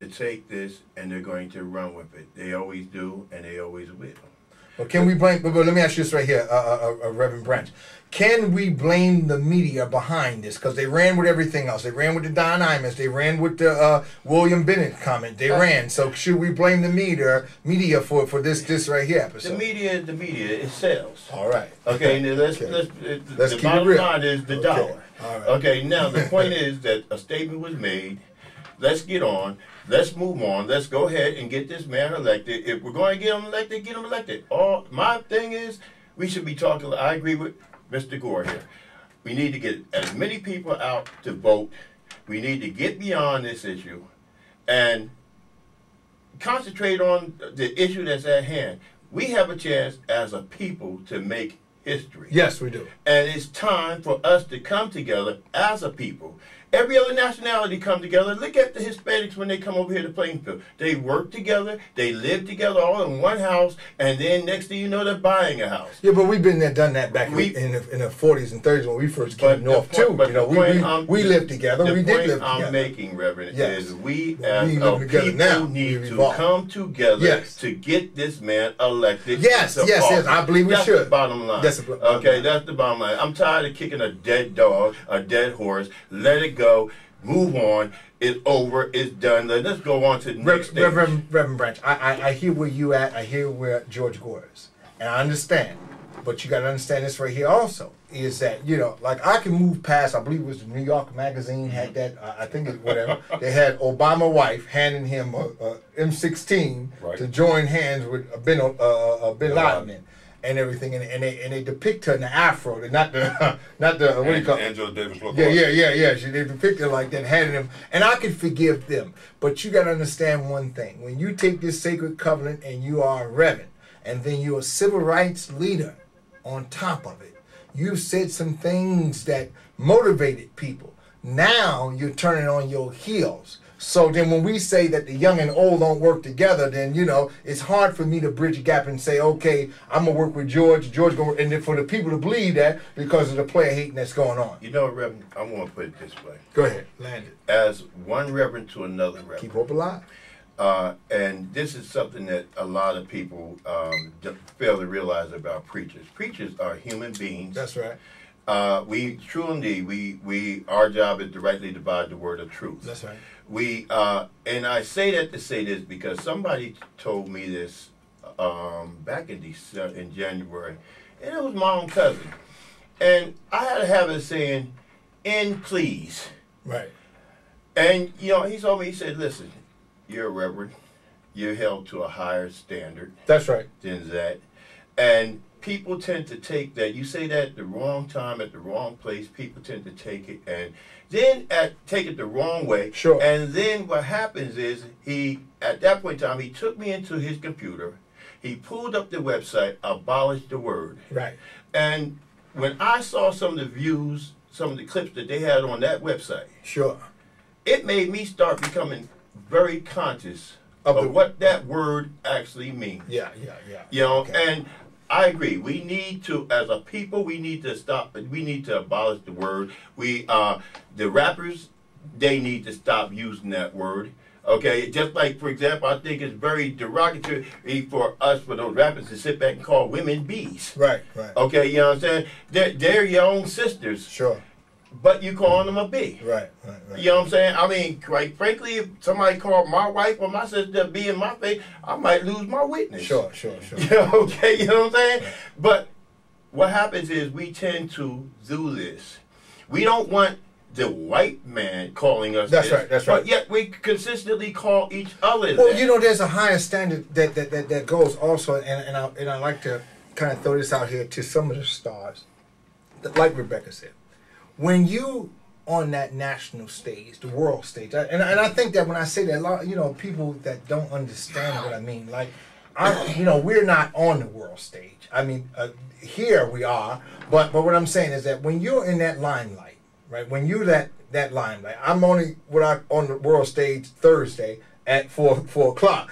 to take this and they're going to run with it. They always do, and they always will. Well, can we blame? But let me ask you this right here, Reverend Branch. Can we blame the media behind this? Because they ran with everything else. They ran with the Don Imus. They ran with the William Bennett comment. They ran. So should we blame the media for this right here episode? The media, it sells. All right. Okay. Now let's keep the bottom line is the dollar. All right. Okay. Now the point is that a statement was made. Let's get on. Let's move on. Let's go ahead and get this man elected. If we're going to get him elected, get him elected. My thing is, we should be talking. I agree with Mr. Gore here. We need to get as many people out to vote. We need to get beyond this issue and concentrate on the issue that's at hand. We have a chance as a people to make history. Yes, we do. And it's time for us to come together as a people. Every other nationality come together. Look at the Hispanics when they come over here to Plainfield. They work together. They live together all in one house. And then next thing you know, they're buying a house. Yeah, but we've been there, done that back in the 40s and 30s when we first came north too. But you know, we lived together. We did live together. The point I'm making, Reverend, is we as a people need to come together to get this man elected. Yes, I believe we should. That's the bottom line. That's the bottom line. I'm tired of kicking a dead dog, a dead horse. Let it go. Move on. It's over. It's done. Let's go on to the next stage. Reverend Branch, I hear where you at. I hear where George Gore is. And I understand. But you got to understand this right here also. Is that, you know, like I can move past, I believe it was the New York Magazine had that, I think it, whatever. They had Obama wife handing him a M16 to join hands with Bin Laden. And everything, and they depict her in the afro, not the what do you call it? Angela Davis. Yeah. They depict her like that, handing them, and I can forgive them. But you got to understand one thing: when you take this sacred covenant and you are a reverend, and then you're a civil rights leader, on top of it, you've said some things that motivated people. Now you're turning on your heels. So then when we say that the young and old don't work together, then, you know, it's hard for me to bridge a gap and say, okay, I'm going to work with George going, and then for the people to believe that because of the player hating that's going on. You know, Reverend, I'm going to put it this way. Go ahead, land it. As one reverend to another reverend. Keep hope alive. And this is something that a lot of people fail to realize about preachers. Preachers are human beings. That's right. We true indeed. Our job is to rightly divide the word of truth. That's right. And I say that to say this because somebody told me this back in January, and it was my own cousin, and I had a habit of saying, "And please," right. And you know, he told me, he said, "Listen, you're a reverend. You're held to a higher standard." That's right. Than that, and people tend to take that. You say that at the wrong time, at the wrong place. People tend to take it and then take it the wrong way. Sure. And then what happens is at that point in time, he took me into his computer. He pulled up the website, abolished the word. Right. And when I saw some of the views, some of the clips that they had on that website, sure, it made me start becoming very conscious of what that word actually means. Yeah. You know, and I agree. We need to, as a people, we need to stop. We need to abolish the word. The rappers, they need to stop using that word. Okay, just like, for example, I think it's very derogatory for those rappers to sit back and call women bees. Right. Okay, you know what I'm saying? They're your own sisters. Sure. But you calling them a bee. Right. You know what I'm saying? I mean, quite frankly, if somebody called my wife or my sister a bee in my face, I might lose my witness. Sure. Okay, you know what I'm saying? Right. But what happens is we tend to do this. We don't want the white man calling us that's this, right. But yet we consistently call each other Well, that. you know, there's a higher standard that goes also, and I like to kind of throw this out here to some of the stars, like Rebecca said. When you on that national stage, the world stage, and I think that when I say that, a lot, you know, people that don't understand what I mean, like, we're not on the world stage. I mean, here we are, but what I'm saying is that when you're in that limelight, right? When you're that limelight, I'm only on the world stage Thursday at 4 o'clock.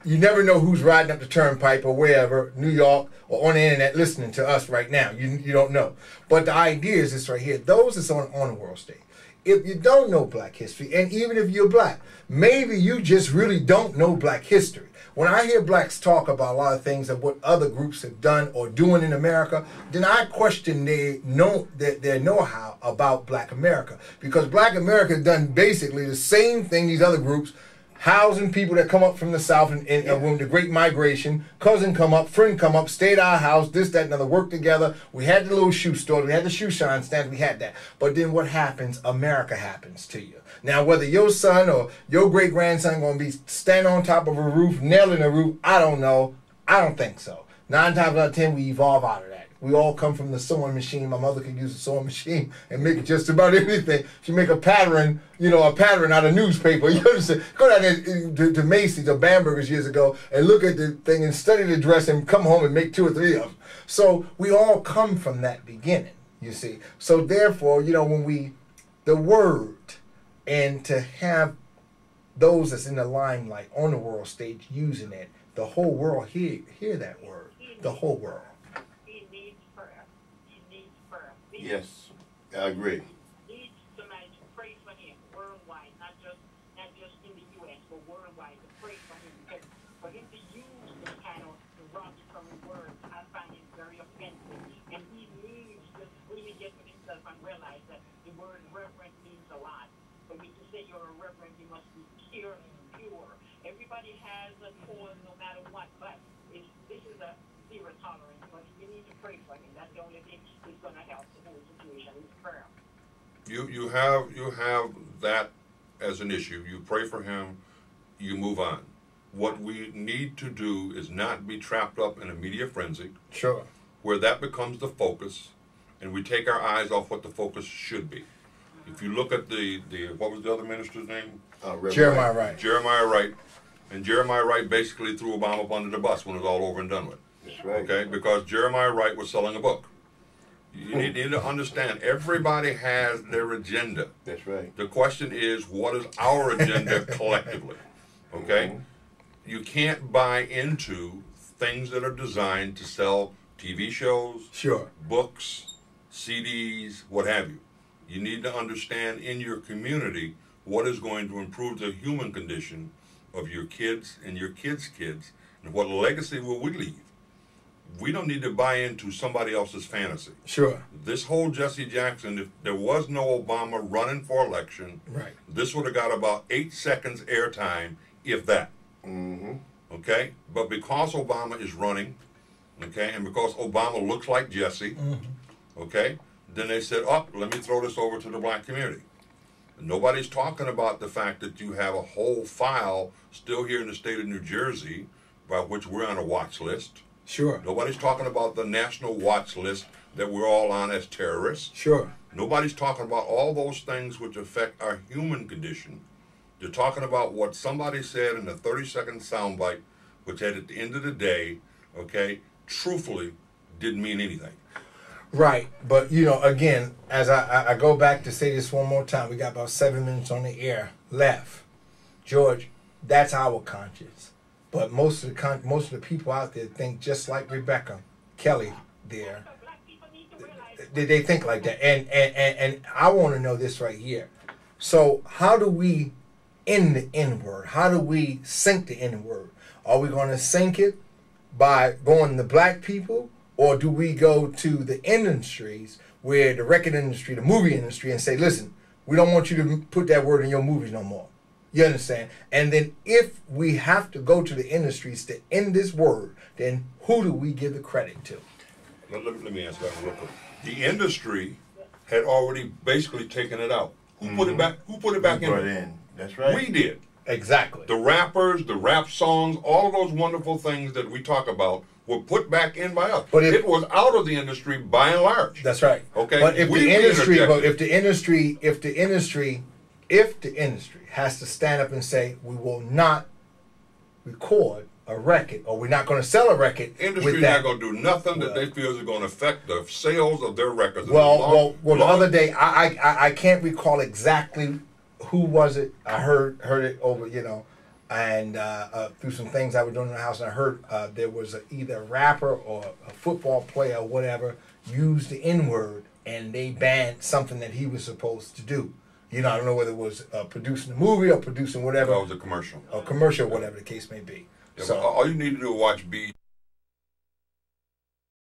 You never know who's riding up the turnpike or wherever, New York, or on the internet listening to us right now. You don't know. But the idea is this right here. Those that's on the world stage. if you don't know black history, and even if you're black, maybe you just really don't know black history. When I hear blacks talk about a lot of things of what other groups have done or doing in America, then I question their know-how about black America. Because black America has done basically the same thing these other groups, housing people that come up from the South when the Great Migration, cousin come up, friend come up, stay at our house, this, that, and other, work together. We had the little shoe store, we had the shoe shine stands, we had that. But then what happens? America happens to you. Now, whether your son or your great-grandson going to be standing on top of a roof, nailing a roof, I don't know. I don't think so. 9 times out of 10, we evolve out of that. We all come from the sewing machine. My mother could use a sewing machine and make just about anything. She make a pattern, a pattern out of newspaper. You understand? Go down there to Macy's or Bamberger's years ago and look at the thing and study the dress and come home and make 2 or 3 of them. So we all come from that beginning, you see. So therefore, when the word, and to have those that's in the limelight on the world stage using it, the whole world hear that word. The whole world. He needs prayer. He needs prayer. Yes, I agree. He needs somebody to pray for him worldwide, not just in the U.S., but worldwide, to pray for him. Because for him to use this kind of derogatory words, I find it very offensive. And he needs to really get with himself and realize that the word reverend means a lot. For me to say you're a reverend, you must be pure and pure. Everybody has a cause no matter what, but this is a zero tolerance. But you need to pray for him. That's the only thing that's going to help the whole situation is prayer. You have that as an issue. You pray for him, you move on. What we need to do is not be trapped up in a media frenzy. Sure. Where that becomes the focus, and we take our eyes off what the focus should be. If you look at the what was the other minister's name? Jeremiah Wright. Jeremiah Wright. And Jeremiah Wright basically threw Obama up under the bus when it was all over and done with. That's right. Okay? Because Jeremiah Wright was selling a book. You need to understand, everybody has their agenda. That's right. The question is, what is our agenda collectively? Okay? You can't buy into things that are designed to sell TV shows, sure, books, CDs, what have you. You need to understand in your community what is going to improve the human condition of your kids and your kids' kids, and what legacy will we leave. We don't need to buy into somebody else's fantasy. Sure. This whole Jesse Jackson, if there was no Obama running for election, right, this would have got about 8 seconds airtime, if that. Okay? But because Obama is running, okay, and because Obama looks like Jesse, okay, then they said, oh, let me throw this over to the black community. And nobody's talking about the fact that you have a whole file still here in the state of New Jersey by which we're on a watch list. Sure. Nobody's talking about the national watch list that we're all on as terrorists. Sure. Nobody's talking about all those things which affect our human condition. They're talking about what somebody said in a 30-second soundbite, which at the end of the day, okay, truthfully didn't mean anything. Right, but again, as I go back to say this one more time, we got about 7 minutes on the air left. George, that's our conscience. But most of the people out there think just like Rebecca Kelly there. They think like that. And I want to know this right here. So how do we end the N-word? How do we sink the N-word? Are we going to sink it by going to black people? Or do we go to the industries, where the record industry, the movie industry, and say, listen, we don't want you to put that word in your movies no more. You understand? And then if we have to go to the industries to end this word, then who do we give the credit to? Let me answer that real quick. The industry had already basically taken it out. Who put it back? Who put it back in? That's right. We did. Exactly. The rappers, the rap songs, all of those wonderful things that we talk about were put back in by us. But it was out of the industry by and large. That's right. Okay. But if the industry has to stand up and say, we will not record a record, or we're not going to sell a record. Industry's not going to do nothing that they feel is going to affect the sales of their records. Well, the other day, I can't recall exactly who was it. I heard it over, and through some things I was doing in the house, and I heard there was either a rapper or a football player or whatever used the N-word, and they banned something that he was supposed to do. You know, I don't know whether it was producing a movie or producing whatever, That was a commercial. or commercial, whatever the case may be. Yeah, So all you need to do is watch B.